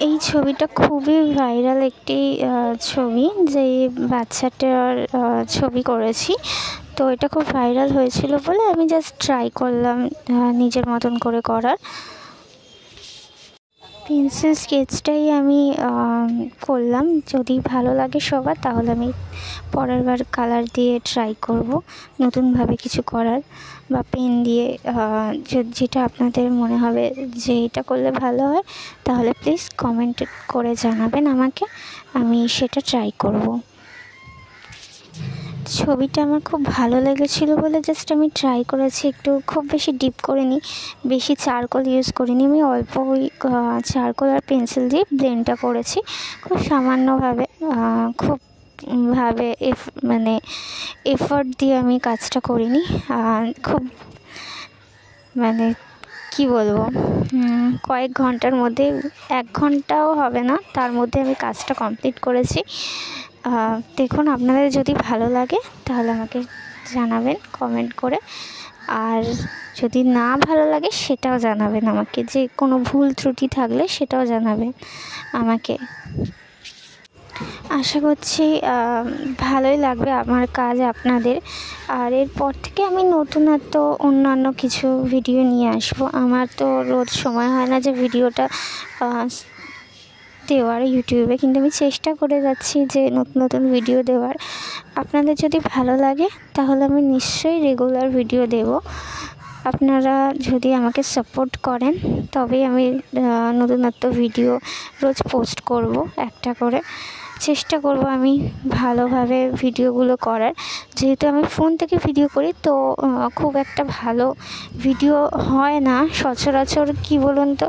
এই ছবিটা খুবই ভাইরাল একটি ছবি, যে বাচ্চাটার ছবি করেছি। তো এটা খুব ভাইরাল হয়েছিল বলে আমি জাস্ট ট্রাই করলাম নিজের মতন করে করার। পেন্সিল স্কেচটাই আমি করলাম। যদি ভালো লাগে সবার তাহলে আমি পরের বার কালার দিয়ে ট্রাই করব নতুনভাবে কিছু করার, বা পেন দিয়ে যেটা আপনাদের মনে হবে যে এটা করলে ভালো হয় তাহলে প্লিজ কমেন্ট করে জানাবেন আমাকে, আমি সেটা ট্রাই করব। ছবিটা আমার খুব ভালো লেগেছিলো বলে জাস্ট আমি ট্রাই করেছি, একটু খুব বেশি ডিপ করিনি, বেশি চারকোল ইউজ করিনি, আমি অল্প ওই চারকোল আর পেন্সিল দিয়ে ব্লেন্ডটা করেছি খুব সামান্যভাবে। খুব মানে এফর্ট দিয়ে আমি কাজটা করিনি। খুব মানে কি বলবো, কয়েক ঘন্টার মধ্যে, 1 ঘন্টাও হবে না তার মধ্যে আমি কাজটা কমপ্লিট করেছি। দেখুন, আপনাদের যদি ভালো লাগে তাহলে আমাকে জানাবেন কমেন্ট করে, আর যদি না ভালো লাগে সেটাও জানাবেন আমাকে, যে কোনো ভুল ত্রুটি থাকলে সেটাও জানাবেন আমাকে। আশা করছি ভালোই লাগবে আমার কাজ আপনাদের। আর এরপর থেকে আমি নতুনত্ব অন্যান্য কিছু ভিডিও নিয়ে আসবো। আমার তো রোজ সময় হয় না যে ভিডিওটা দেওয়ার ইউটিউবে, কিন্তু আমি চেষ্টা করে যাচ্ছি যে নতুন নতুন ভিডিও দেওয়ার। আপনাদের যদি ভালো লাগে তাহলে আমি নিশ্চয়ই রেগুলার ভিডিও দেব। আপনারা যদি আমাকে সাপোর্ট করেন তবেই আমি নতুনত্ব ভিডিও রোজ পোস্ট করব, একটা করে চেষ্টা করব আমি ভালোভাবে ভিডিওগুলো করার। যেহেতু আমি ফোন থেকে ভিডিও করি তো খুব একটা ভালো ভিডিও হয় না সচরাচর। কি বলুন তো,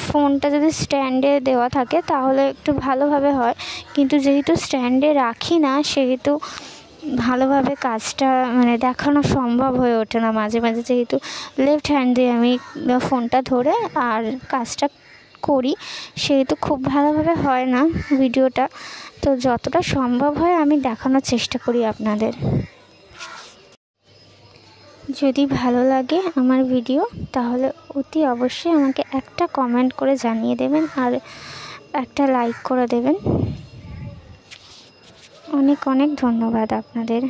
ফোনটা যদি স্ট্যান্ডে দেওয়া থাকে তাহলে একটু ভালোভাবে হয়, কিন্তু যেহেতু স্ট্যান্ডে রাখি না সেহেতু ভালোভাবে কাজটা মানে দেখানো সম্ভব হয়ে ওঠে না মাঝে মাঝে, যেহেতু লেফট হ্যান্ড দিয়ে আমি ফোনটা ধরে আর কাজটা করি, সেহেতু খুব ভালোভাবে হয় না ভিডিওটা। তো যতটা সম্ভব হয় আমি দেখানোর চেষ্টা করি আপনাদের। যদি ভালো লাগে আমার ভিডিও তাহলে অতি অবশ্যই আমাকে একটা কমেন্ট করে জানিয়ে দেবেন, আর একটা লাইক করে দেবেন। অনেক অনেক ধন্যবাদ আপনাদের।